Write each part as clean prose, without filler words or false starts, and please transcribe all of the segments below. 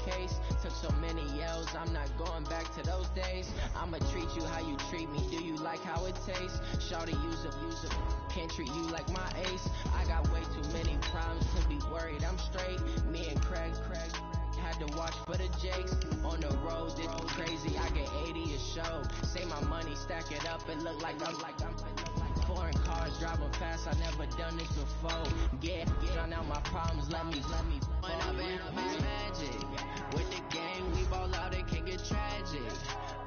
case. Took so many L's, I'm not going back to those days. I'ma treat you how you treat me. Do you like how it tastes? Shawty, use a can't treat you like my ace. I got way too many problems to be worried. I'm straight. Me and Craig had to watch for the Jakes. On the road, this was crazy. I get 80 a show. Say my money, stack it up. It look like I'm foreign cars driving fast. I never done this before. Get drown out my problems. Let me put up and up is magic. With the game, we ball out. It can get tragic.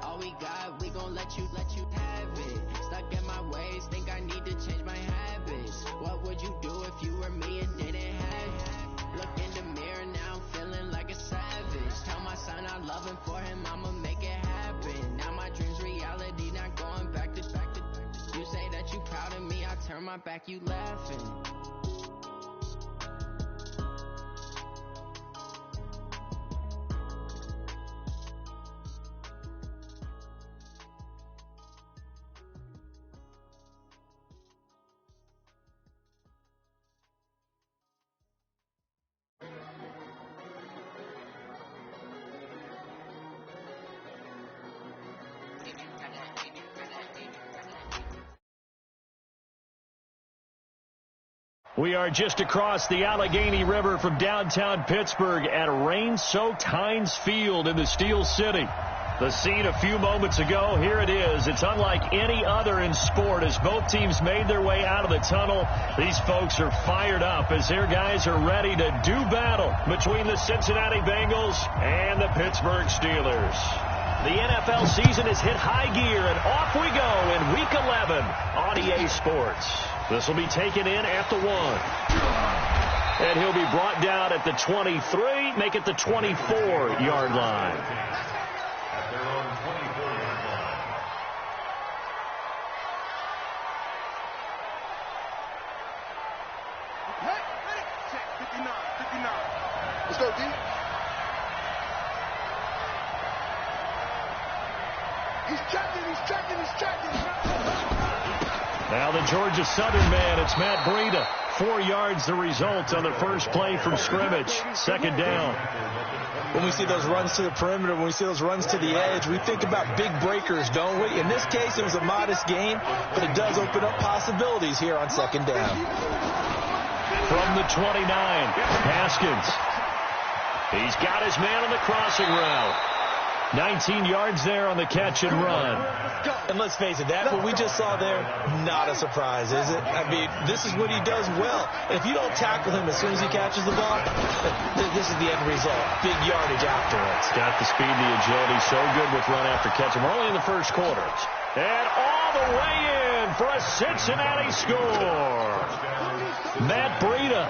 All we got, we gon' let you have it. Stuck in my ways, think I need to change my habits. What would you do if you were me and didn't have it? Look in the mirror now, I'm feeling like a savage. Tell my son I love him, for him I'ma make it happen. Now my dream's reality, not going back to. You say that you proud of me, I turn my back, you laughing. We are just across the Allegheny River from downtown Pittsburgh at rain-soaked Heinz Field in the Steel City. The scene a few moments ago, here it is. It's unlike any other in sport as both teams made their way out of the tunnel. These folks are fired up as their guys are ready to do battle between the Cincinnati Bengals and the Pittsburgh Steelers. The NFL season has hit high gear, and off we go in Week 11 on EA Sports. This will be taken in at the 1. And he'll be brought down at the 23, make it the 24-yard line. At their own 24-yard line. Hey, 59. Let's go, D. He's checking. Now the Georgia Southern man, it's Matt Breida. 4 yards the result on the first play from scrimmage. Second down. When we see those runs to the perimeter, when we see those runs to the edge, we think about big breakers, don't we? In this case, it was a modest gain, but it does open up possibilities here on second down. From the 29, Haskins. He's got his man on the crossing route. 19 yards there on the catch and run. And let's face it, that what we just saw there, not a surprise, is it? I mean, this is what he does well. If you don't tackle him as soon as he catches the ball, this is the end result. Big yardage afterwards. Got the speed, the agility, so good with run after catch. We're only in the first quarter. And all the way in for a Cincinnati score. Matt Breida.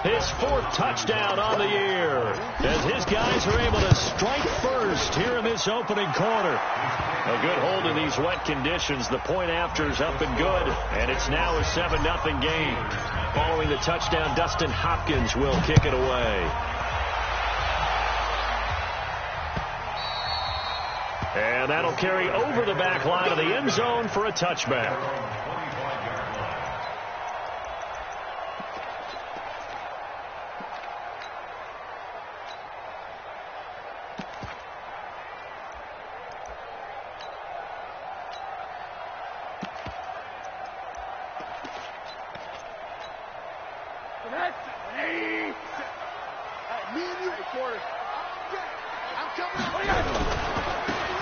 His 4th touchdown on the year as his guys are able to strike first here in this opening quarter. A good hold in these wet conditions. The point after's up and good, and it's now a 7-0 game. Following the touchdown, Dustin Hopkins will kick it away. And that'll carry over the back line of the end zone for a touchback.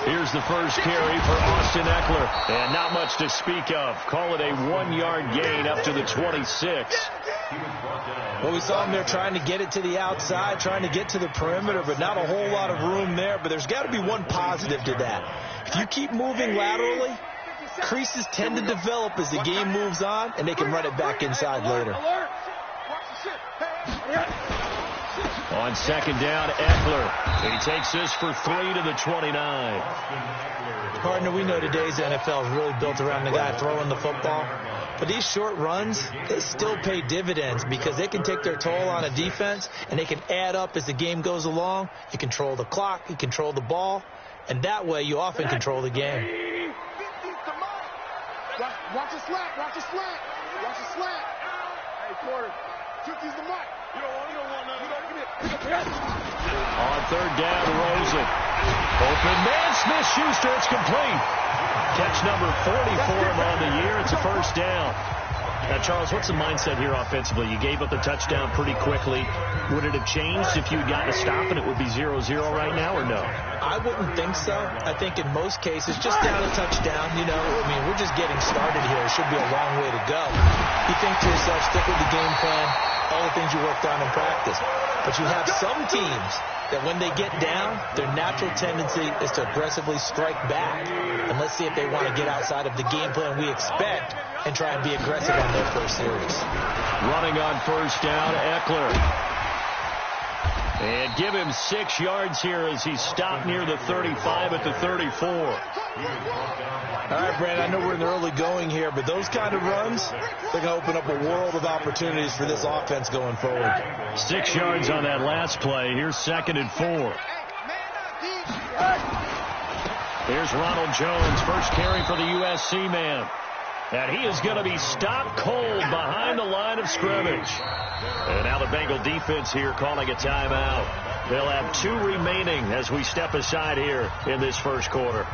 Here's the first carry for Austin Eckler. And not much to speak of. Call it a 1-yard gain up to the 26. Well, we saw him there trying to get it to the outside, trying to get to the perimeter, but not a whole lot of room there. But there's got to be one positive to that. If you keep moving laterally, creases tend to develop as the game moves on, and they can run it back inside later. On second down, Eckler. He takes this for 3 to the 29. Partner, we know today's NFL is really built around the guy throwing the football. But these short runs, they still pay dividends because they can take their toll on a defense, and they can add up as the game goes along. You control the clock, you control the ball, and that way you often control the game. Watch the slant. Watch the slant. Hey, Porter, 50's the mark. You don't want none. On third down, Rosen. Open man, Smith-Schuster, it's complete. Catch number 44 on the year. It's a first down. Now, Charles, what's the mindset here offensively? You gave up the touchdown pretty quickly. Would it have changed if you had gotten a stop and it would be 0-0 right now, or no? I wouldn't think so. I think in most cases, just down a touchdown, you know, I mean, we're just getting started here. It should be a long way to go. You think to yourself, stick with the game plan, all the things you worked on in practice. But you have some teams that when they get down, their natural tendency is to aggressively strike back. And let's see if they want to get outside of the game plan we expect and try and be aggressive on their first series. Running on first down, Eckler. And give him 6 yards here as he stopped near the 35 at the 34. All right, Brandon, I know we're in the early going here, but those kind of runs, they're going to open up a world of opportunities for this offense going forward. 6 yards on that last play. Here's 2nd and 4. Here's Ronald Jones, first carry for the USC man. And he is going to be stopped cold behind the line of scrimmage. And now the Bengal defense here calling a timeout. They'll have 2 remaining as we step aside here in this first quarter.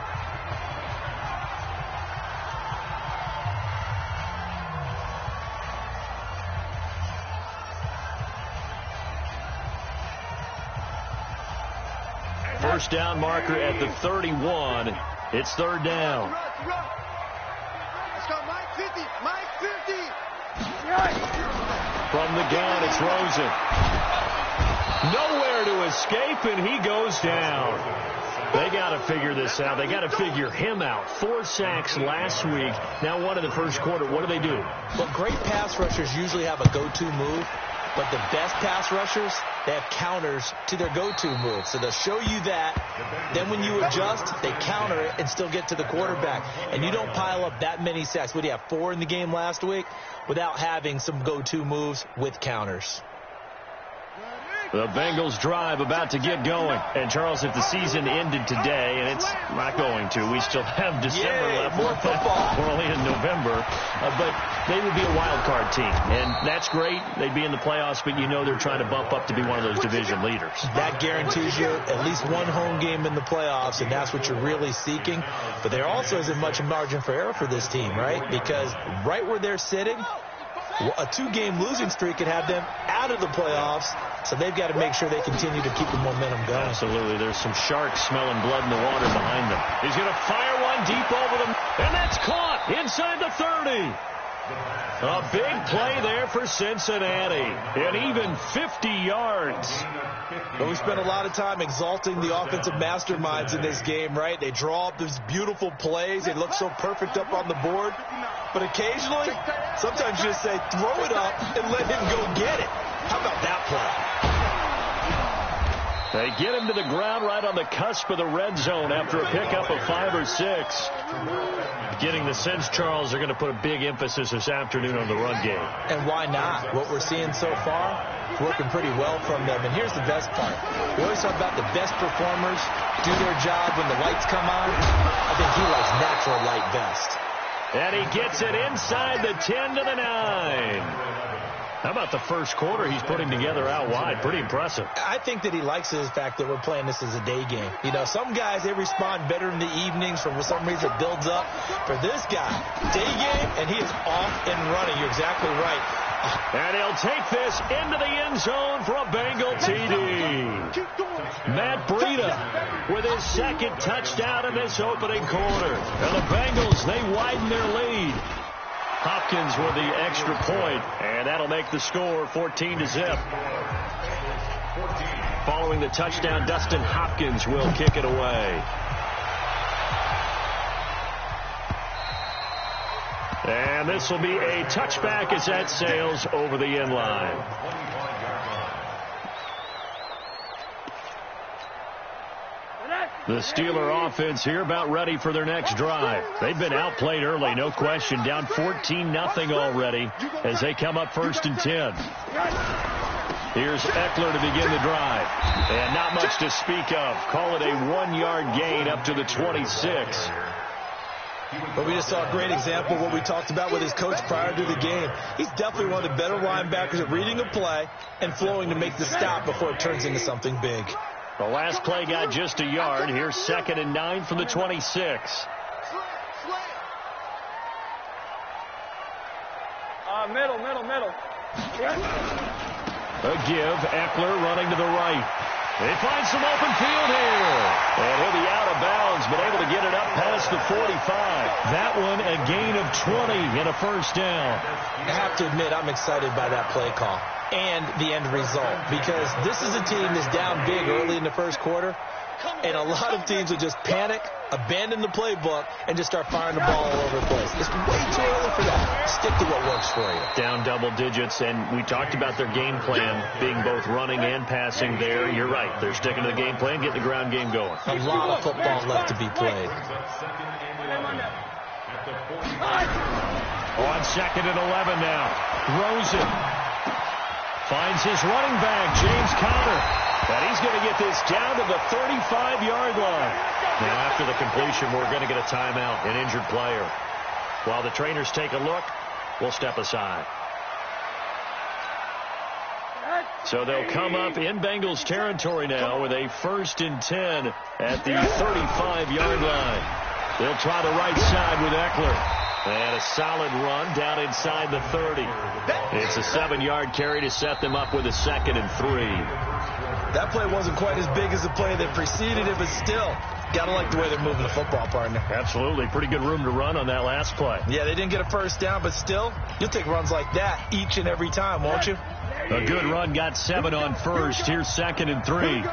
First down marker at the 31. It's third down. From the gun, it's Rosen. Nowhere to escape, and he goes down. They got to figure this out. They got to figure him out. 4 sacks last week. Now 1 in the first quarter. What do? Well, great pass rushers usually have a go-to move, but the best pass rushers, they have counters to their go-to move. So they'll show you that. Then when you adjust, they counter it and still get to the quarterback. And you don't pile up that many sacks. What do you have, 4 in the game last week? Without having some go-to moves with counters. The Bengals drive about to get going. And, Charles, if the season ended today, and it's not going to, we still have December left. More football. We're only in November. But they would be a wild card team. And that's great. They'd be in the playoffs, but you know they're trying to bump up to be one of those division leaders. That guarantees you at least 1 home game in the playoffs, and that's what you're really seeking. But there also isn't much margin for error for this team, right? Because right where they're sitting, a 2-game losing streak could have them out of the playoffs, so they've got to make sure they continue to keep the momentum going. Absolutely. There's some sharks smelling blood in the water behind them. He's going to fire one deep over them, and that's caught inside the 30. A big play there for Cincinnati, and even 50 yards. But we spent a lot of time exalting the offensive masterminds in this game, right? They draw up these beautiful plays. They look so perfect up on the board. But occasionally, sometimes you just say, throw it up and let him go get it. How about that play? They get him to the ground right on the cusp of the red zone after a pickup of 5 or 6. Getting the sense, Charles, they're going to put a big emphasis this afternoon on the run game. And why not? What we're seeing so far is working pretty well from them. And here's the best part. We always talk about the best performers do their job when the lights come on. I think he likes natural light best. And he gets it inside the 10 to the 9. How about the first quarter he's putting together out wide? Pretty impressive. I think that he likes the fact that we're playing this as a day game. You know, some guys, they respond better in the evenings. For some reason, it builds up. For this guy, day game, and he is off and running. You're exactly right. And he'll take this into the end zone for a Bengal TD. Matt Breida with his 2nd touchdown in this opening quarter. And the Bengals, they widen their lead. Hopkins with the extra point, and that'll make the score 14-0. Following the touchdown, Dustin Hopkins will kick it away. And this will be a touchback as that sails over the end line. The Steeler offense here about ready for their next drive. They've been outplayed early, no question. Down 14-0 already as they come up 1st and 10. Here's Eckler to begin the drive. And not much to speak of. Call it a 1-yard gain up to the 26. But we just saw a great example of what we talked about with his coach prior to the game. He's definitely one of the better linebackers at reading a play and flowing to make the stop before it turns into something big. The last play got just a yard. Here's 2nd and 9 from the 26. Middle. A give. Eckler running to the right. They find some open field here. And he'll be out of bounds, but able to get it up past the 45. That one a gain of 20 and a first down. I have to admit, I'm excited by that play call and the end result, because this is a team that's down big early in the first quarter, and a lot of teams will just panic, abandon the playbook, and just start firing the ball all over the place. It's way too early for that. Stick to what works for you. Down double digits, and we talked about their game plan being both running and passing there. You're right. They're sticking to the game plan, getting the ground game going. A lot of football left to be played. On 2nd and 11 now. Rosen finds his running back, James Conner. And he's going to get this down to the 35-yard line. Now, after the completion, we're going to get a timeout, an injured player. While the trainers take a look, we'll step aside. So they'll come up in Bengals territory now with a 1st and 10 at the 35-yard line. They'll try the right side with Eckler. And a solid run down inside the 30. It's a 7-yard carry to set them up with a 2nd and 3. That play wasn't quite as big as the play that preceded it, but still, got to like the way they're moving the football, partner. Absolutely. Pretty good room to run on that last play. Yeah, they didn't get a first down, but still, you'll take runs like that each and every time, won't you? A good run got 7 on first. Here's 2nd and 3.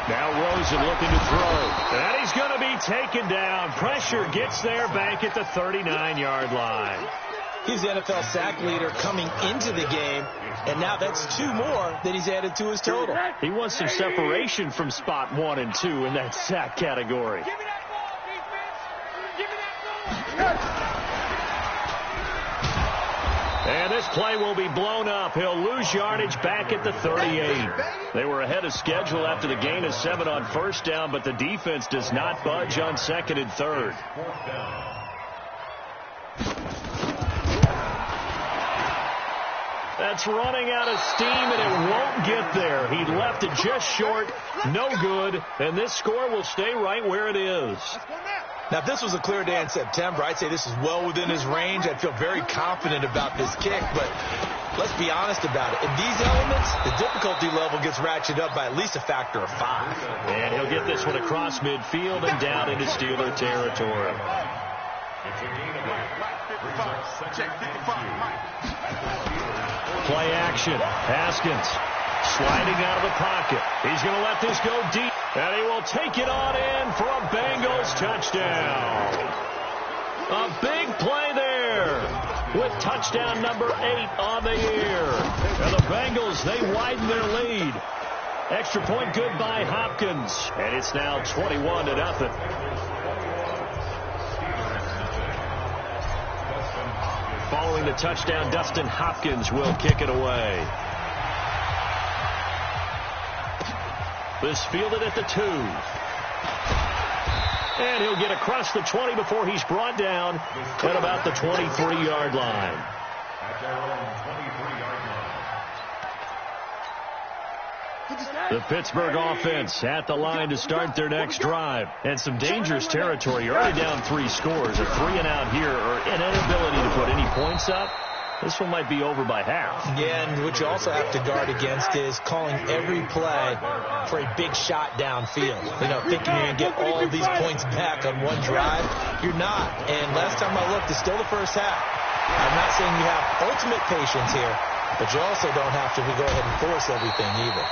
Now Rosen looking to throw. And he's going to be taken down. Pressure gets there back at the 39-yard line. He's the NFL sack leader coming into the game, and now that's 2 more that he's added to his total. He wants some separation from spot 1 and 2 in that sack category. Give me that ball, defense. Give me that ball. And this play will be blown up. He'll lose yardage back at the 38. They were ahead of schedule after the gain of 7 on first down, but the defense does not budge on 2nd and 3rd. That's running out of steam, and it won't get there. He left it just short, no good, and this score will stay right where it is. Now, if this was a clear day in September, I'd say this is well within his range. I'd feel very confident about this kick, but let's be honest about it. In these elements, the difficulty level gets ratcheted up by at least a factor of 5. And he'll get this one across midfield and down into Steeler territory. Play action. Haskins sliding out of the pocket. He's going to let this go deep. And he will take it on in for a Bengals touchdown. A big play there with touchdown number 8 on the year. And the Bengals, they widen their lead. Extra point good by Hopkins. And it's now 21-0. Following the touchdown, Dustin Hopkins will kick it away. This fielded at the 2. And he'll get across the 20 before he's brought down at about the 23-yard line. The Pittsburgh offense at the line to start their next drive. And some dangerous territory. You're already down 3 scores. A 3-and-out here, or an inability to put any points up. This one might be over by half. Yeah, and what you also have to guard against is calling every play for a big shot downfield. You know, thinking you're going to get all of these points back on one drive. You're not. And last time I looked, it's still the first half. I'm not saying you have ultimate patience here, but you also don't have to go ahead and force everything either.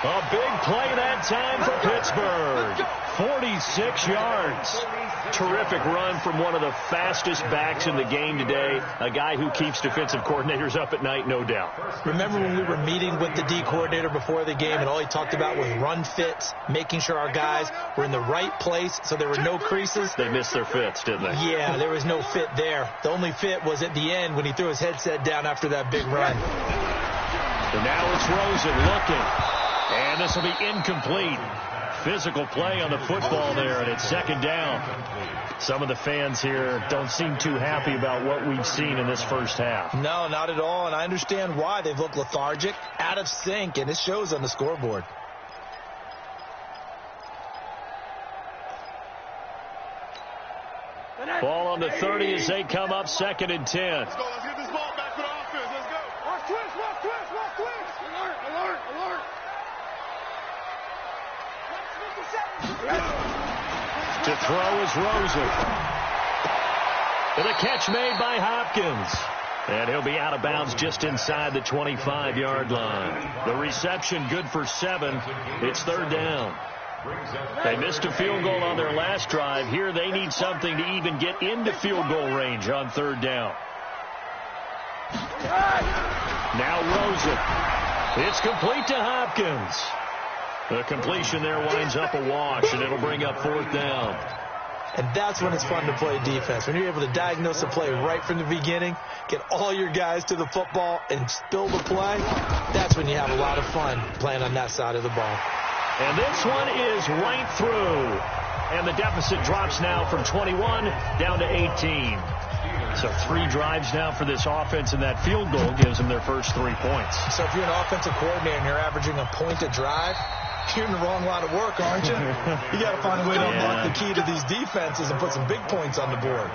A big play that time for Pittsburgh. 46 yards. Terrific run from one of the fastest backs in the game today. A guy who keeps defensive coordinators up at night, no doubt. Remember when we were meeting with the D coordinator before the game and all he talked about was run fits, making sure our guys were in the right place so there were no creases? They missed their fits, didn't they? Yeah, there was no fit there. The only fit was at the end when he threw his headset down after that big run. And now it's Rosen looking. And this will be incomplete. physical play on the football there, and it's second down. Some of the fans here don't seem too happy about what we've seen in this first half. No, not at all, and I understand why. They've looked lethargic, out of sync, and it shows on the scoreboard. Ball on the 30 as they come up 2nd and 10. Let's go. Let's get this ball back for the offense. Let's go. Watch twist, watch twist, watch twist. Alert, alert, alert. To throw is Rosen. And a catch made by Hopkins. And he'll be out of bounds just inside the 25-yard line. The reception good for 7. It's 3rd down. They missed a field goal on their last drive. Here they need something to even get into field goal range on 3rd down. Now Rosen. It's complete to Hopkins. The completion there winds up a wash, and it'll bring up 4th down. And that's when it's fun to play defense. When you're able to diagnose a play right from the beginning, get all your guys to the football, and spill the play, that's when you have a lot of fun playing on that side of the ball. And this one is right through. And the deficit drops now from 21 down to 18. So 3 drives now for this offense, and that field goal gives them their first 3 points. So if you're an offensive coordinator and you're averaging a point a drive, you're in the wrong line of work, aren't you? You got to find a way to unlock the key to these defenses and put some big points on the board.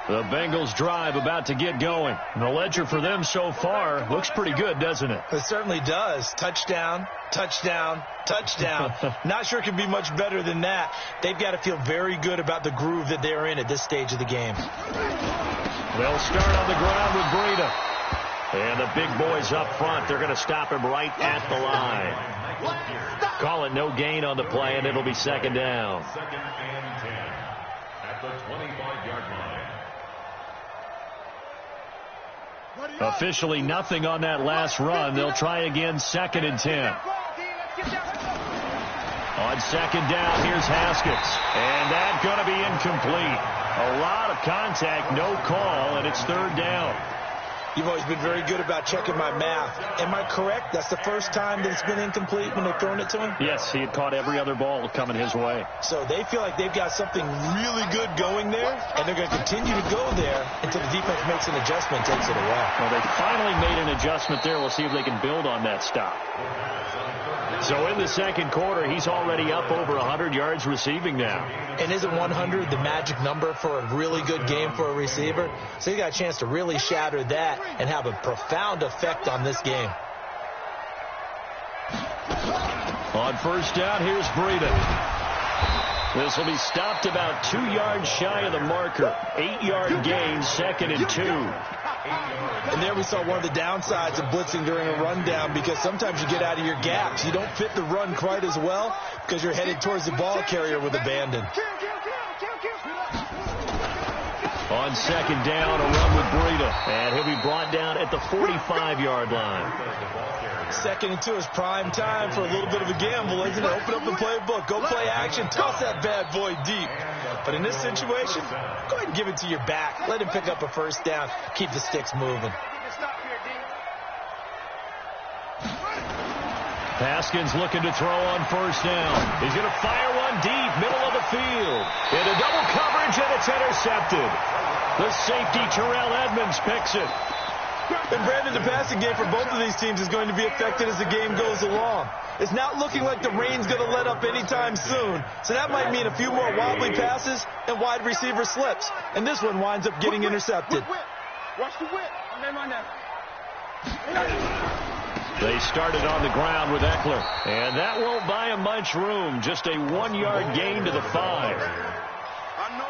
The Bengals drive about to get going. And the ledger for them so far looks pretty good, doesn't it? It certainly does. Touchdown, touchdown, touchdown. Not sure it can be much better than that. They've got to feel very good about the groove that they're in at this stage of the game. They'll start on the ground with Breida. And the big boys up front, they're going to stop him right at the line. Call it no gain on the play, and it'll be 2nd down. 2nd and 10 at the 25-yard line. Officially nothing on that last run. They'll try again 2nd and 10. On 2nd down, here's Haskins. And that's going to be incomplete. A lot of contact, no call, and it's 3rd down. You've always been very good about checking my math. Am I correct? That's the first time that it's been incomplete when they've thrown it to him? Yes, he had caught every other ball coming his way. So they feel like they've got something really good going there, and they're going to continue to go there until the defense makes an adjustment and takes it away. Well, they finally made an adjustment there. We'll see if they can build on that stop. So in the 2nd quarter, he's already up over 100 yards receiving now. And isn't 100 the magic number for a really good game for a receiver? So he got a chance to really shatter that and have a profound effect on this game. On 1st down, here's Breida. This will be stopped about 2 yards shy of the marker. 8-yard gain, 2nd and 2. And there we saw one of the downsides of blitzing during a rundown, because sometimes you get out of your gaps. You don't fit the run quite as well because you're headed towards the ball carrier with abandon. On 2nd down, a run with Breida. And he'll be brought down at the 45-yard line. 2nd and 2 is prime time for a little bit of a gamble, isn't it? Open up the playbook. Go play action. Toss that bad boy deep. But in this situation, go ahead and give it to your back. Let him pick up a 1st down. Keep the sticks moving. Haskins looking to throw on 1st down. He's going to fire one deep, middle of the field. Into double coverage, and it's intercepted. The safety, Terrell Edmonds, picks it. And Brandon, the passing game for both of these teams is going to be affected as the game goes along. It's not looking like the rain's going to let up anytime soon. So that might mean a few more wobbly passes and wide receiver slips. And this one winds up getting intercepted. Watch the whip. They started on the ground with Eckler. And that won't buy him much room. Just a 1-yard gain to the 5.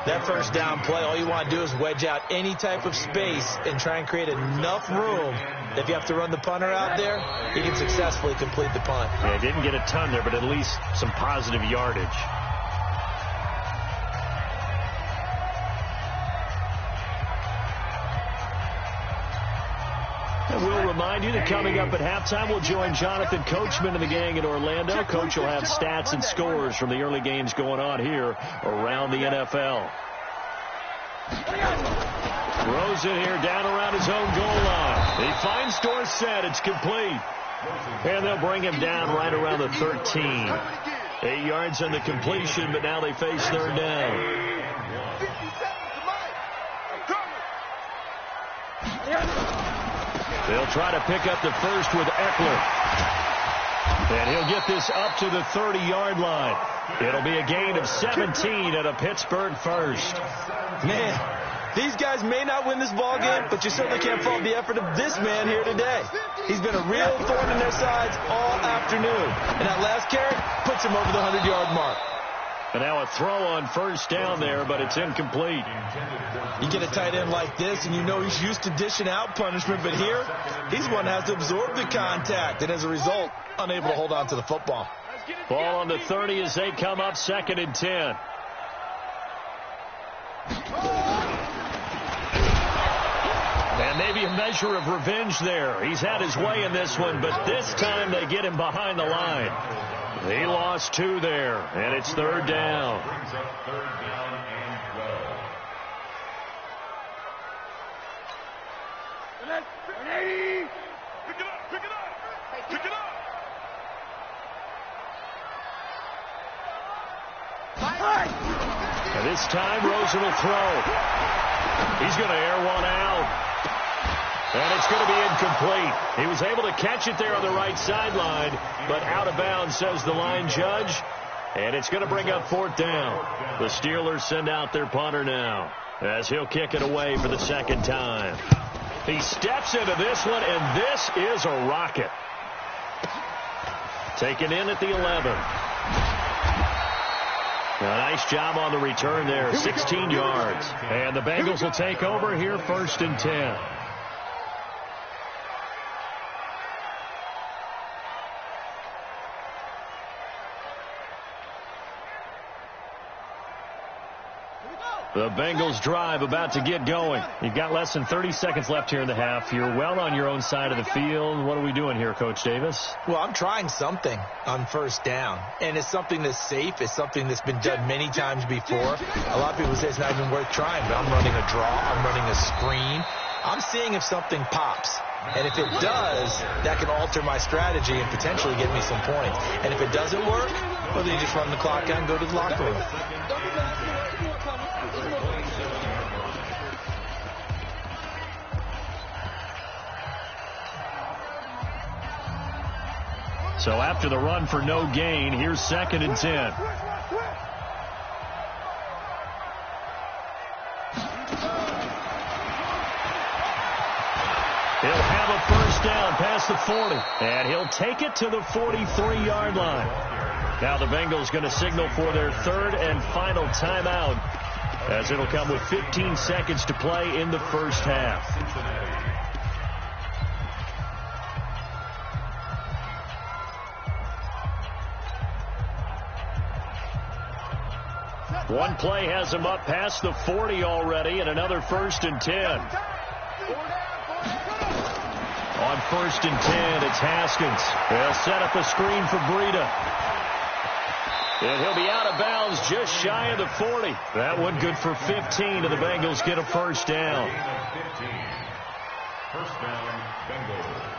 That 1st down play, all you want to do is wedge out any type of space and try and create enough room that if you have to run the punter out there, he can successfully complete the punt. Yeah, didn't get a ton there, but at least some positive yardage. And we'll remind you that coming up at halftime, we'll join Jonathan Coachman and the gang in Orlando. Coach will have stats and scores from the early games going on here around the NFL. Rosen here down around his own goal line. He finds Dorsett. It's complete. And they'll bring him down right around the 13. 8 yards on the completion, but now they face third down. They'll try to pick up the first with Eckler. And he'll get this up to the 30-yard line. It'll be a gain of 17 at a Pittsburgh first. Man, these guys may not win this ball game, but you certainly can't fault the effort of this man here today. He's been a real thorn in their sides all afternoon. And that last carry puts him over the 100-yard mark. And now a throw on first down there, but it's incomplete. You get a tight end like this, and you know he's used to dishing out punishment, but here, he's one that has to absorb the contact, and as a result, unable to hold on to the football. Ball on the 30 as they come up 2nd and 10. And maybe a measure of revenge there. He's had his way in this one, but this time they get him behind the line. He lost 2 there, and it's third down. Brings up third down and 12. Pick it up, pick it up, pick it up. And this time, Rosen will throw. He's going to air one out. And it's going to be incomplete. He was able to catch it there on the right sideline, but out of bounds, says the line judge. And it's going to bring up 4th down. The Steelers send out their punter now, as he'll kick it away for the 2nd time. He steps into this one, and this is a rocket. Taken in at the 11. A nice job on the return there, 16 yards. And the Bengals will take over here, 1st and 10. The Bengals drive about to get going. You've got less than 30 seconds left here in the half. You're well on your own side of the field. What are we doing here, Coach Davis? Well, I'm trying something on first down, and it's something that's safe. It's something that's been done many times before. A lot of people say it's not even worth trying, but I'm running a draw. I'm running a screen. I'm seeing if something pops. And if it does, that can alter my strategy and potentially get me some points. And if it doesn't work, well, then you just run the clock out and go to the locker room. So after the run for no gain, here's 2nd and 10. He'll have a first down past the 40, and he'll take it to the 43-yard line. Now the Bengals going to signal for their 3rd and final timeout, as it'll come with 15 seconds to play in the first half. One play has him up past the 40 already, and another 1st and 10. On 1st and 10, it's Haskins. They'll set up a screen for Breida. And he'll be out of bounds just shy of the 40. That one good for 15, and the Bengals get a first down. First down, Bengals.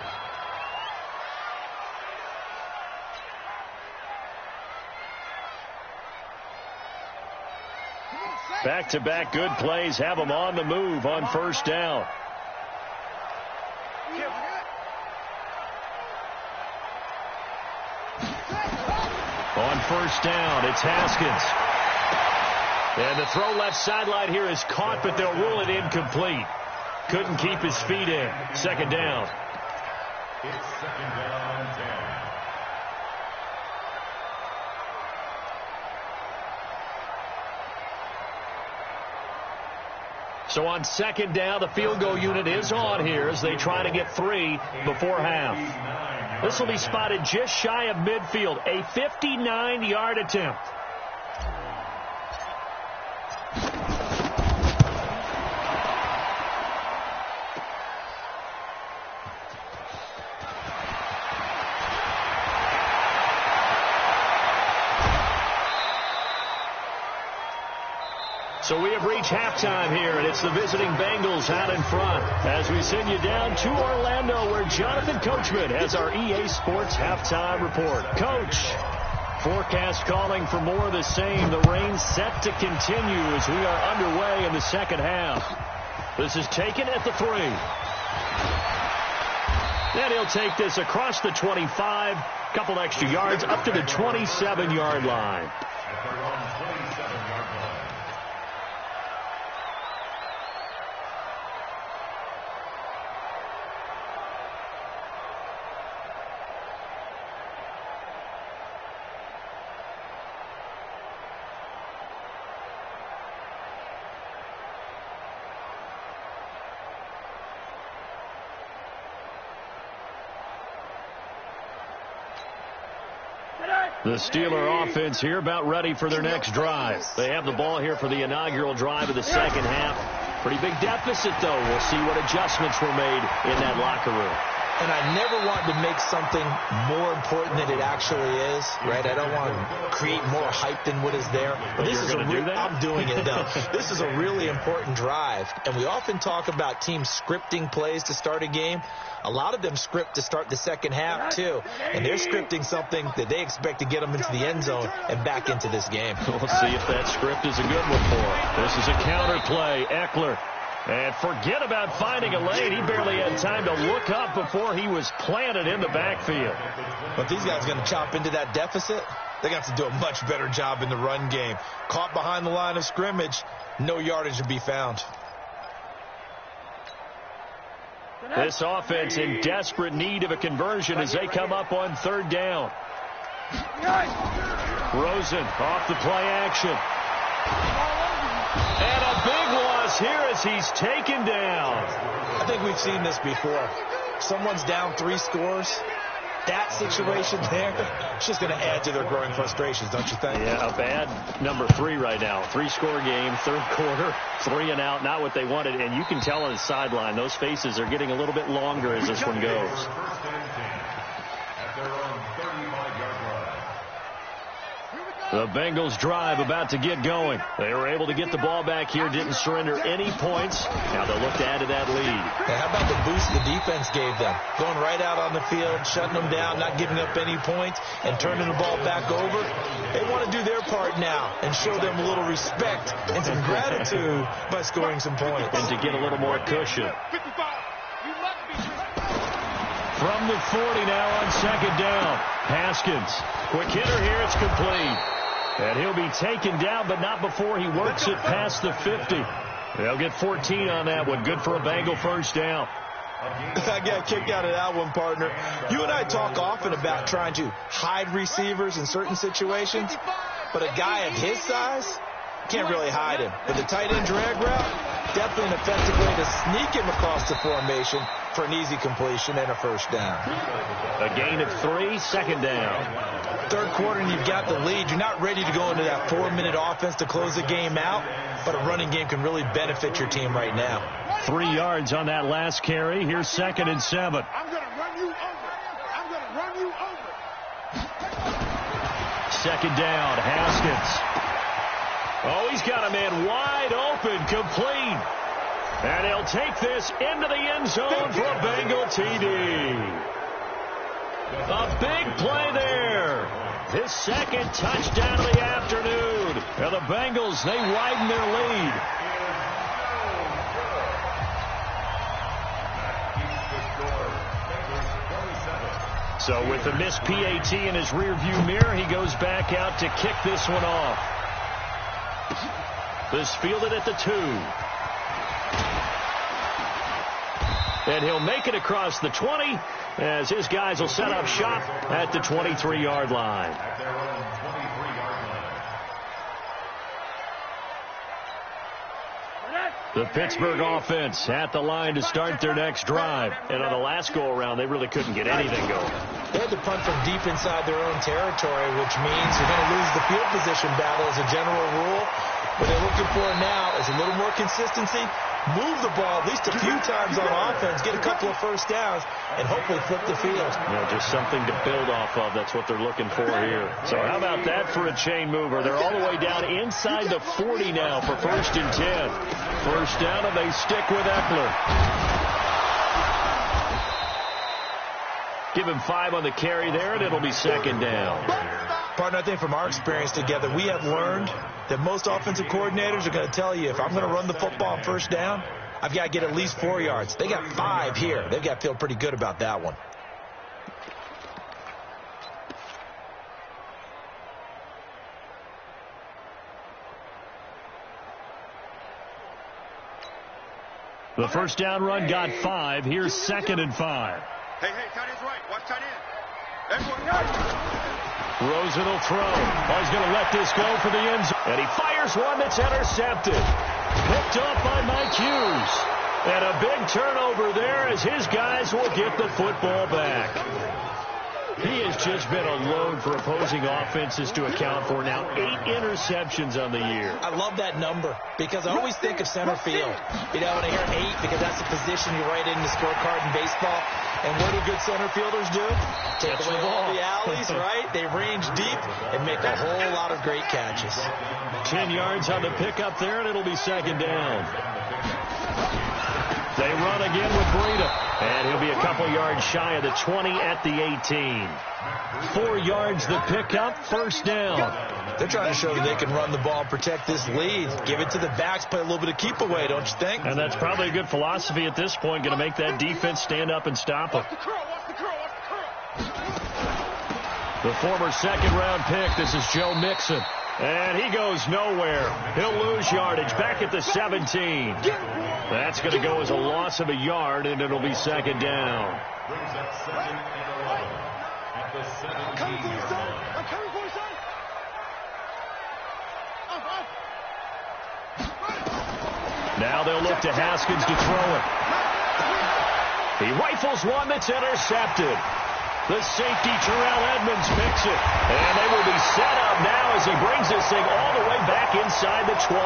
Back-to-back good plays have them on the move on first down. On first down, it's Haskins. And the throw left sideline here is caught, but they'll rule it incomplete. Couldn't keep his feet in. 2nd down. It's 2nd down and 10. So on 2nd down, the field goal unit is on here as they try to get 3 before half. This will be spotted just shy of midfield. A 59-yard attempt. So we have reached halftime here, and it's the visiting Bengals out in front as we send you down to Orlando, where Jonathan Coachman has our EA Sports halftime report. Coach, forecast calling for more of the same. The rain set to continue as we are underway in the second half. This is taken at the 3. Then he'll take this across the 25, couple extra yards, up to the 27-yard line. The Steeler offense here about ready for their next drive. They have the ball here for the inaugural drive of the second half. Pretty big deficit, though. We'll see what adjustments were made in that locker room. And I never want to make something more important than it actually is, right? I don't want to create more hype than what is there. But this is I'm doing it now. This is a really important drive. And we often talk about teams scripting plays to start a game. A lot of them script to start the second half, too. And they're scripting something that they expect to get them into the end zone and back into this game. We'll see if that script is a good one for them. This is a counter play. Eckler. And forget about finding a lane. He barely had time to look up before he was planted in the backfield. But these guys are going to chop into that deficit. They got to do a much better job in the run game. Caught behind the line of scrimmage, no yardage to be found. This offense in desperate need of a conversion as they come up on third down. Rosen off the play action. And a big loss here as he's taken down. I think we've seen this before. Someone's down 3 scores. That situation there, it's just going to add to their growing frustrations, don't you think? Yeah, a bad number 3 right now. 3-score game, third quarter, 3 and out, not what they wanted. And you can tell on the sideline, those faces are getting a little bit longer as this one goes. The Bengals drive about to get going. They were able to get the ball back here, didn't surrender any points. Now they'll look to add to that lead. Hey, how about the boost the defense gave them? Going right out on the field, shutting them down, not giving up any points, and turning the ball back over. They want to do their part now and show them a little respect and some gratitude by scoring some points. And to get a little more cushion. From the 40 now on second down. Haskins. Quick hitter here. It's complete. And he'll be taken down, but not before he works it past the 50. They'll get 14 on that one. Good for a Bengal first down. I got kicked out of that one, partner. You and I talk often about trying to hide receivers in certain situations, but a guy of his size can't really hide him. But the tight end drag route, definitely an effective way to sneak him across the formation for an easy completion and a first down. A gain of 3, second down. Third quarter and you've got the lead. You're not ready to go into that 4-minute offense to close the game out, but a running game can really benefit your team right now. 3 yards on that last carry. Here's 2nd and 7. I'm going to run you over. I'm going to run you over. Second down, Haskins. Oh, he's got a man wide open, complete. And he'll take this into the end zone for a Bengal TD. A big play there. His second touchdown of the afternoon. And the Bengals, they widen their lead. So with the missed PAT in his rearview mirror, he goes back out to kick this one off. This fielded at the 2. And he'll make it across the 20 as his guys will set up shop at the 23-yard line. The Pittsburgh offense at the line to start their next drive. And on the last go-around, they really couldn't get anything going. They had to punt from deep inside their own territory, which means you're going to lose the field position battle as a general rule. What they're looking for now is a little more consistency, move the ball at least a few times on offense, get a couple of first downs, and hopefully flip the field. Just something to build off of. That's what they're looking for here. So how about that for a chain mover? They're all the way down inside the 40 now for 1st and 10. First down, and they stick with Eckler. Give him 5 on the carry there, and it'll be 2nd down. Partner, I think from our experience together, we have learned that most offensive coordinators are going to tell you, if I'm going to run the football on 1st down, I've got to get at least 4 yards. They got 5 here. They've got to feel pretty good about that one. The first down run got 5. Here's 2nd and 5. Hey, tight end's right. Watch tight end. Everyone, Rosen will throw. Oh, he's going to let this go for the end zone. And he fires one that's intercepted. Picked off by Mike Hughes. And a big turnover there as his guys will get the football back. He has just been a load for opposing offenses to account for. Now 8 interceptions on the year. I love that number because I always think of center field. You know, when I hear 8, because that's the position you write in the scorecard in baseball. And what do good center fielders do? Take away all the alleys, right? They range deep and make a whole lot of great catches. 10 yards on the pickup there, and it'll be 2nd down. They run again with Breida. And he'll be a couple yards shy of the 20 at the 18. 4 yards the pickup, 1st down. They're trying to show that they can run the ball and protect this lead. Give it to the backs, play a little bit of keep away, don't you think? And that's probably a good philosophy at this point, going to make that defense stand up and stop them. The former 2nd-round pick, this is Joe Mixon. And he goes nowhere. He'll lose yardage back at the 17. That's going to go as a loss of a yard, and it'll be 2nd down. Now they'll look to Haskins to throw it. He rifles one that's intercepted. The safety, Terrell Edmonds, picks it. And they will be set up now as he brings this thing all the way back inside the 20.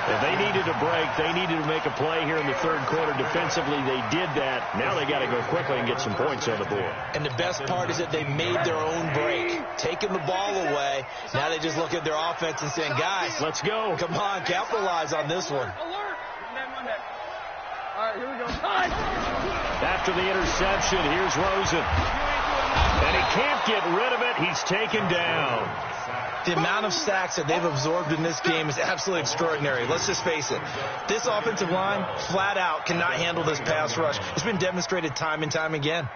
If they needed a break, they needed to make a play here in the 3rd quarter. Defensively, they did that. Now they got to go quickly and get some points on the board. And the best part is that they made their own break. Taking the ball away. Now they just look at their offense and saying, guys, let's go. Come on, capitalize on this one. All right, here we go. After the interception, here's Rosen. And he can't get rid of it. He's taken down. The amount of sacks that they've absorbed in this game is absolutely extraordinary. Let's just face it. This offensive line, flat out, cannot handle this pass rush. It's been demonstrated time and time again.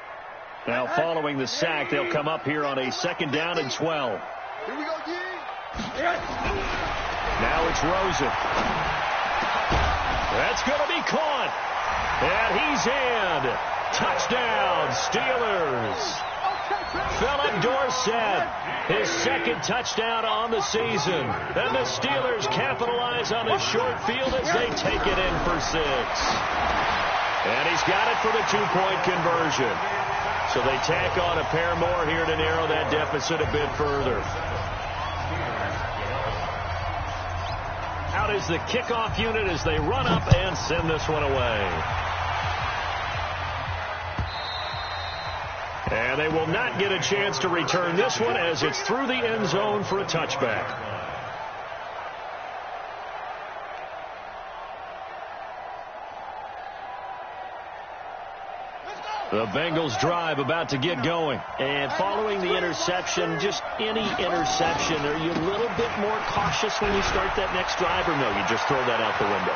Now, following the sack, they'll come up here on a 2nd down and 12. Here we go, G. Now it's Rosen. That's going to be caught. And he's in. Touchdown, Steelers. Philip Dorsett, his 2nd touchdown on the season. And the Steelers capitalize on the short field as they take it in for 6. And he's got it for the 2-point conversion. So they tack on a pair more here to narrow that deficit a bit further. Out is the kickoff unit as they run up and send this one away. And they will not get a chance to return this one as it's through the end zone for a touchback. The Bengals drive about to get going. And following the interception, just any interception, are you a little bit more cautious when you start that next drive, or no, you just throw that out the window?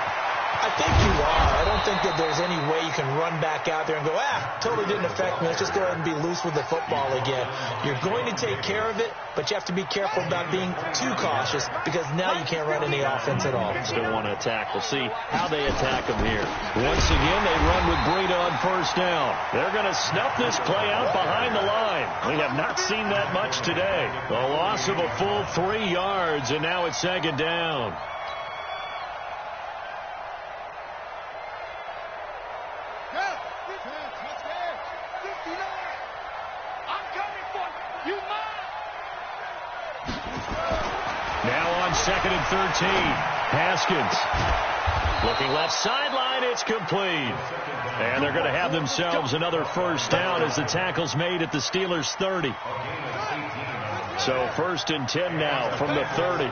I think you are. I don't think that there's any way you can run back out there and go, totally didn't affect me. Let's just go ahead and be loose with the football again. You're going to take care of it, but you have to be careful about being too cautious because now you can't run any offense at all. Still want to attack. We'll see how they attack them here. Once again, they run with Breida on 1st down. They're going to snuff this play out behind the line. We have not seen that much today. The loss of a full 3 yards, and now it's 2nd down. 2nd and 13. Haskins looking left sideline. It's complete. And they're going to have themselves another first down as the tackle's made at the Steelers' 30. So 1st and 10 now from the 30.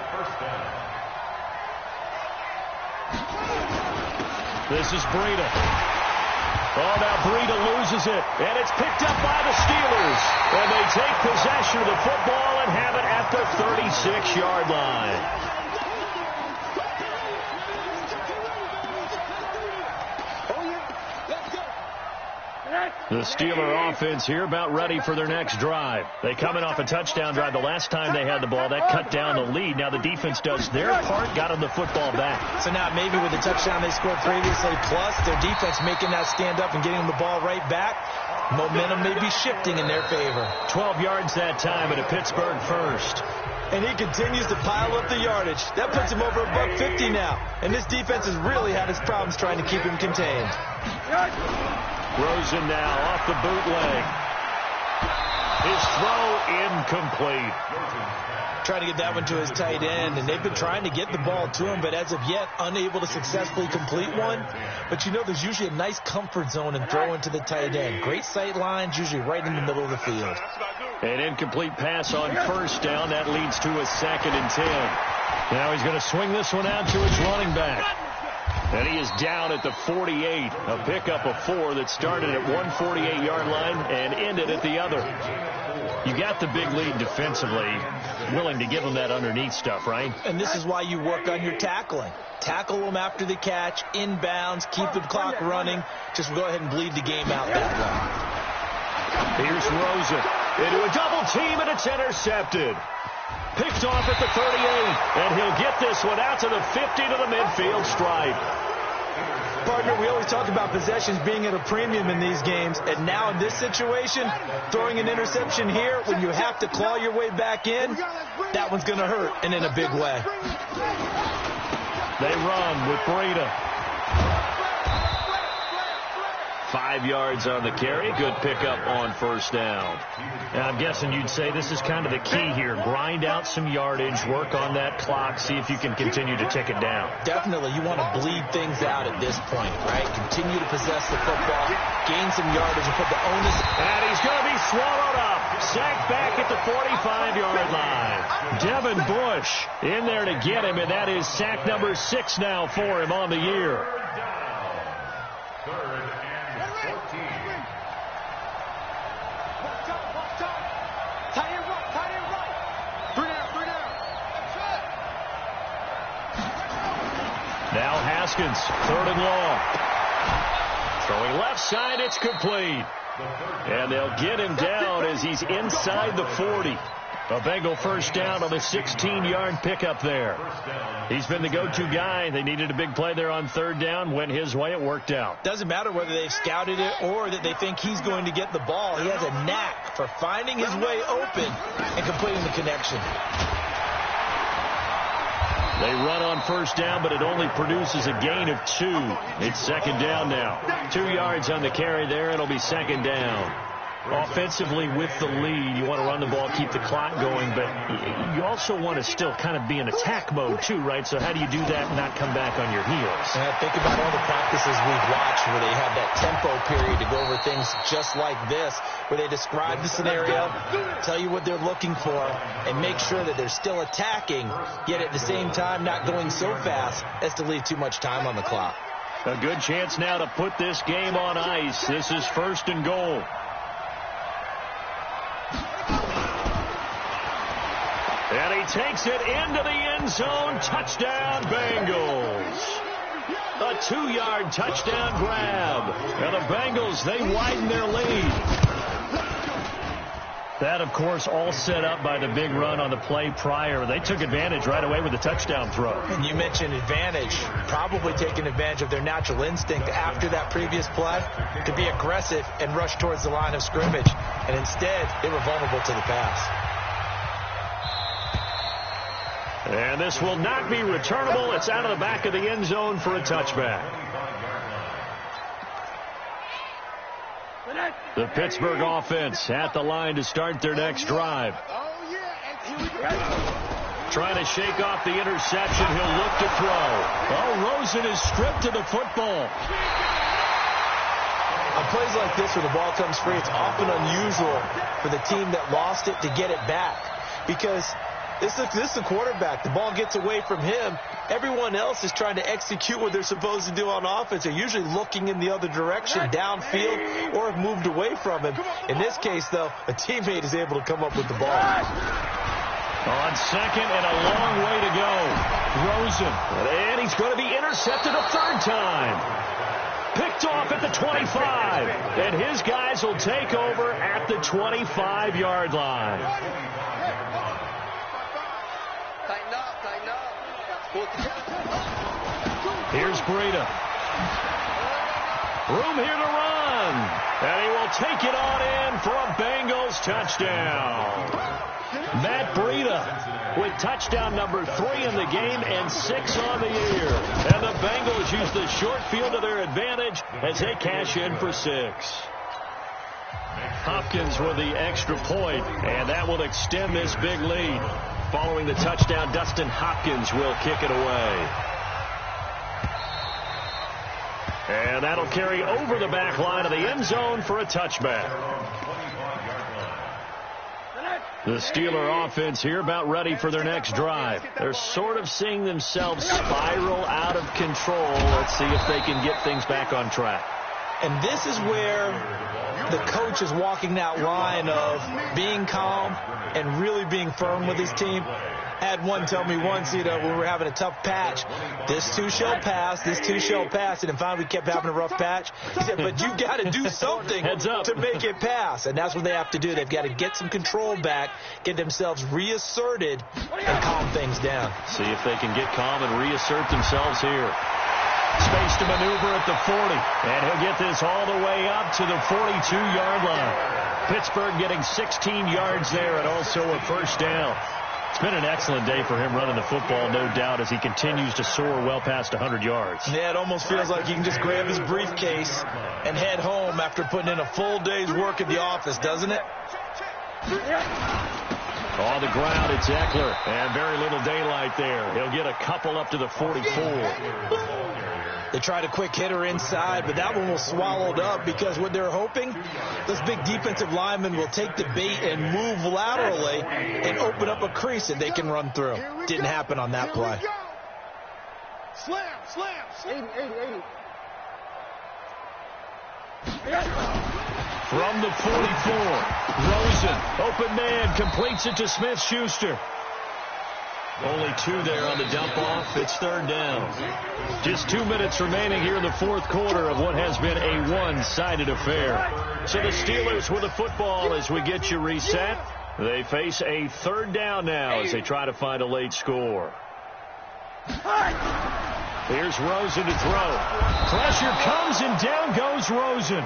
This is Breida. Oh, now Breida loses it, and it's picked up by the Steelers. And they take possession of the football and have it at the 36-yard line. The Steeler offense here about ready for their next drive. They coming off a touchdown drive the last time they had the ball. That cut down the lead. Now the defense does their part, got them the football back. So now maybe with the touchdown they scored previously, plus their defense making that stand up and getting them the ball right back, momentum may be shifting in their favor. 12 yards that time at a Pittsburgh first. And he continues to pile up the yardage. That puts him over $150 now. And this defense has really had its problems trying to keep him contained. Rosen now off the bootleg. His throw incomplete. Trying to get that one to his tight end, and they've been trying to get the ball to him, but as of yet, unable to successfully complete one. But you know, there's usually a nice comfort zone in throwing to the tight end. Great sight lines, usually right in the middle of the field. An incomplete pass on first down. That leads to a 2nd and 10. Now he's going to swing this one out to his running back. And he is down at the 48. A pickup of 4 that started at 148-yard line and ended at the other. You got the big lead defensively, willing to give them that underneath stuff, right? And this is why you work on your tackling. Tackle them after the catch, inbounds, keep the clock running. Just go ahead and bleed the game out that way. Here's Rosen into a double team, and it's intercepted. Picked off at the 38, and he'll get this one out to the 50 to the midfield stripe. Partner, we always talk about possessions being at a premium in these games, and now in this situation, throwing an interception here when you have to claw your way back in, that one's going to hurt, and in a big way. They run with Breida. 5 yards on the carry. Good pickup on first down. And I'm guessing you'd say this is kind of the key here. Grind out some yardage, work on that clock, see if you can continue to tick it down. Definitely. You want to bleed things out at this point, right? Continue to possess the football, gain some yardage, and put the onus. And he's going to be swallowed up. Sacked back at the 45-yard line. Devin Bush in there to get him, and that is sack number 6 now for him on the year. Now Haskins, 3rd and long. Throwing left side, it's complete. And they'll get him down as he's inside the 40. A Bengal first down on the 16-yard pickup there. He's been the go-to guy. They needed a big play there on 3rd down. Went his way. It worked out. Doesn't matter whether they've scouted it or that they think he's going to get the ball. He has a knack for finding his way open and completing the connection. They run on first down, but it only produces a gain of 2. It's 2nd down now. 2 yards on the carry there. It'll be 2nd down. Offensively with the lead, you want to run the ball, keep the clock going, but you also want to still kind of be in attack mode too, right? So how do you do that and not come back on your heels? Think about all the practices we've watched where they have that tempo period to go over things just like this, where they describe the scenario, tell you what they're looking for, and make sure that they're still attacking, yet at the same time not going so fast as to leave too much time on the clock. A good chance now to put this game on ice. This is 1st and goal. And he takes it into the end zone. Touchdown, Bengals. A 2-yard touchdown grab. And the Bengals, they widen their lead. That, of course, all set up by the big run on the play prior. They took advantage right away with the touchdown throw. And you mentioned advantage. Probably taking advantage of their natural instinct after that previous play to be aggressive and rush towards the line of scrimmage. And instead, they were vulnerable to the pass. And this will not be returnable. It's out of the back of the end zone for a touchback. The Pittsburgh offense at the line to start their next drive. Trying to shake off the interception. He'll look to throw. Oh, Rosen is stripped to the football. On plays like this where the ball comes free, it's often unusual for the team that lost it to get it back. Because this is the quarterback. The ball gets away from him. Everyone else is trying to execute what they're supposed to do on offense. They're usually looking in the other direction, downfield, or have moved away from him. In this case, though, a teammate is able to come up with the ball. On second and a long way to go. Rosen. And he's going to be intercepted a third time. Picked off at the 25. And his guys will take over at the 25-yard line. Tighten up. Here's Breida. Room here to run. And he will take it on in for a Bengals touchdown. Matt Breida with touchdown number 3 in the game and 6 on the year. And the Bengals use the short field to their advantage as they cash in for 6. Hopkins with the extra point, and that will extend this big lead. Following the touchdown, Dustin Hopkins will kick it away. And that'll carry over the back line of the end zone for a touchback. The Steeler offense here about ready for their next drive. They're sort of seeing themselves spiral out of control. Let's see if they can get things back on track. And this is where the coach is walking that line of being calm and really being firm with his team. Had one tell me once, when we were having a tough patch, this too shall pass, this too shall pass. And finally we kept having a rough patch. He said, but you got to do something to make it pass. And that's what they have to do. They've got to get some control back, get themselves reasserted, and calm things down. See if they can get calm and reassert themselves here. Space to maneuver at the 40. And he'll get this all the way up to the 42-yard line. Pittsburgh getting 16 yards there and also a first down. It's been an excellent day for him running the football, no doubt, as he continues to soar well past 100 yards. Yeah, it almost feels like he can just grab his briefcase and head home after putting in a full day's work at the office, doesn't it? On the ground, it's Eckler, and very little daylight there. He'll get a couple up to the 44. They tried a quick hitter inside, but that one was swallowed up because what they're hoping, those big defensive linemen will take the bait and move laterally and open up a crease that they can run through. Didn't happen on that play. Slam. 80. From the 44, Rosen, open man, completes it to Smith-Schuster. Only 2 there on the dump-off. It's third down. Just 2 minutes remaining here in the fourth quarter of what has been a one-sided affair. So the Steelers with the football as we get you reset. They face a third down now as they try to find a late score. Here's Rosen to throw. Pressure comes and down goes Rosen.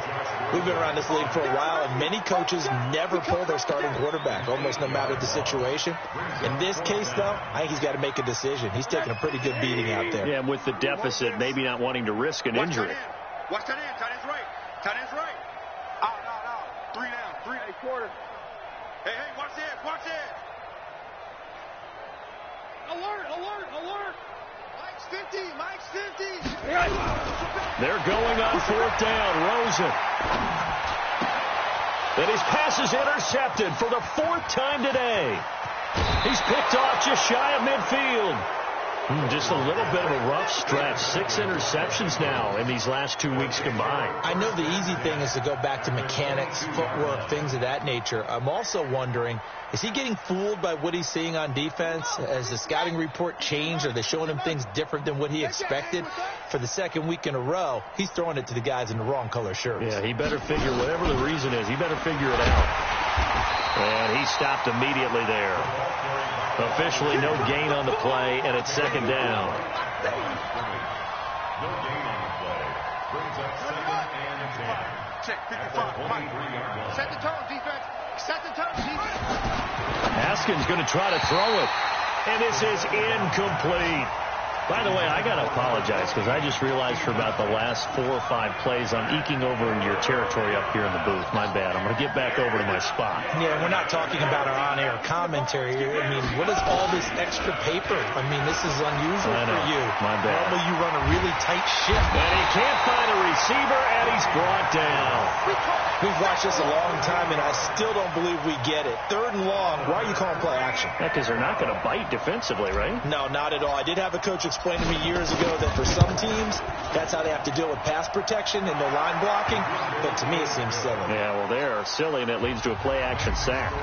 We've been around this league for a while, and many coaches never pull their starting quarterback, almost no matter the situation. In this case, though, I think he's got to make a decision. He's taking a pretty good beating out there. Yeah, and with the deficit, maybe not wanting to risk an injury. Watch tight end. Tight end's right. Tight end's right. Out. 3 down. 3 quarter. Hey, watch it. Alert. Mike's 50. They're going on fourth down. Rosen. And his pass is intercepted for the 4th time today. He's picked off just shy of midfield. Just a little bit of a rough stretch. 6 interceptions now in these last 2 weeks combined. I know the easy thing is to go back to mechanics, footwork, things of that nature. I'm also wondering, is he getting fooled by what he's seeing on defense? Has the scouting report changed? Are they showing him things different than what he expected? For the 2nd week in a row, he's throwing it to the guys in the wrong color shirts. Yeah, he better figure, whatever the reason is, he better figure it out. And he stopped immediately there. Officially no gain on the play, and it's 2nd down. No gain on the play. Brings up 2nd and 10. Check, 55. Set the tone, defense. Haskins going to try to throw it. And this is incomplete. By the way, I got to apologize because I just realized for about the last 4 or 5 plays I'm eking over into your territory up here in the booth. My bad. I'm going to get back over to my spot. Yeah, we're not talking about our on-air commentary. I mean, what is all this extra paper? I mean, this is unusual for you. My bad. Normally you run a really tight ship. And he can't find a receiver, and he's brought down. We've watched this a long time, and I still don't believe we get it. 3rd and long. Why are you calling play action? Yeah, because they're not going to bite defensively, right? No, not at all. I did have a coach explain to me years ago that for some teams, that's how they have to deal with pass protection and their line blocking. But to me, it seems silly. Yeah, well, they're silly, and it leads to a play-action sack.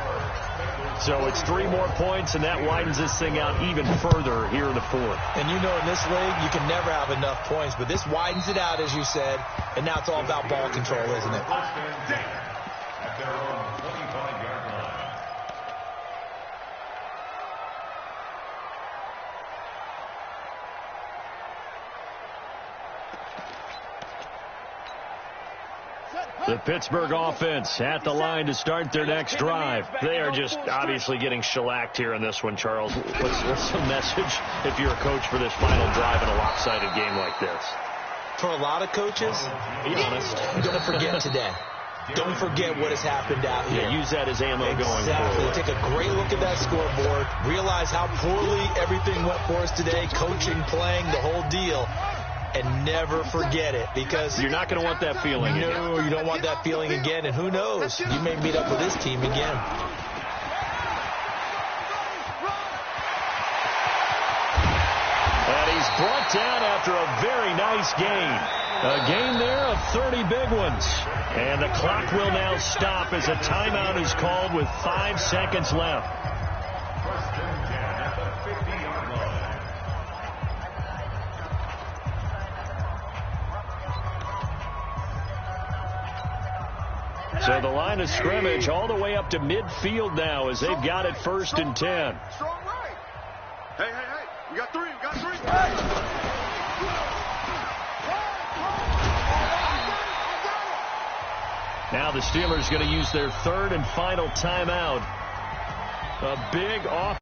So it's 3 more points, and that widens this thing out even further here in the 4th. And you know in this league, you can never have enough points, but this widens it out, as you said, and now it's all about ball control, isn't it? At their own 25-yard line. The Pittsburgh offense at the line to start their next drive. They are just obviously getting shellacked here in this one, Charles. What's the message if you're a coach for this final drive in a lopsided game like this? For a lot of coaches, be honest, don't forget today. Don't forget what has happened out here. Yeah, use that as ammo going forward. Take a great look at that scoreboard. Realize how poorly everything went for us today. Coaching, playing, the whole deal. And never forget it, because you're not going to want that feeling again. No, you don't want that feeling again. And who knows? You may meet up with this team again. And he's brought down after a very nice gain. A gain there of 30 big ones. And the clock will now stop as a timeout is called with 5 seconds left. First and 10 at the 50-yard line. So the line of scrimmage all the way up to midfield now as they've got it 1st and 10. Strong right. Hey. We got 3. Now the Steelers going to use their 3rd and final timeout. A big off.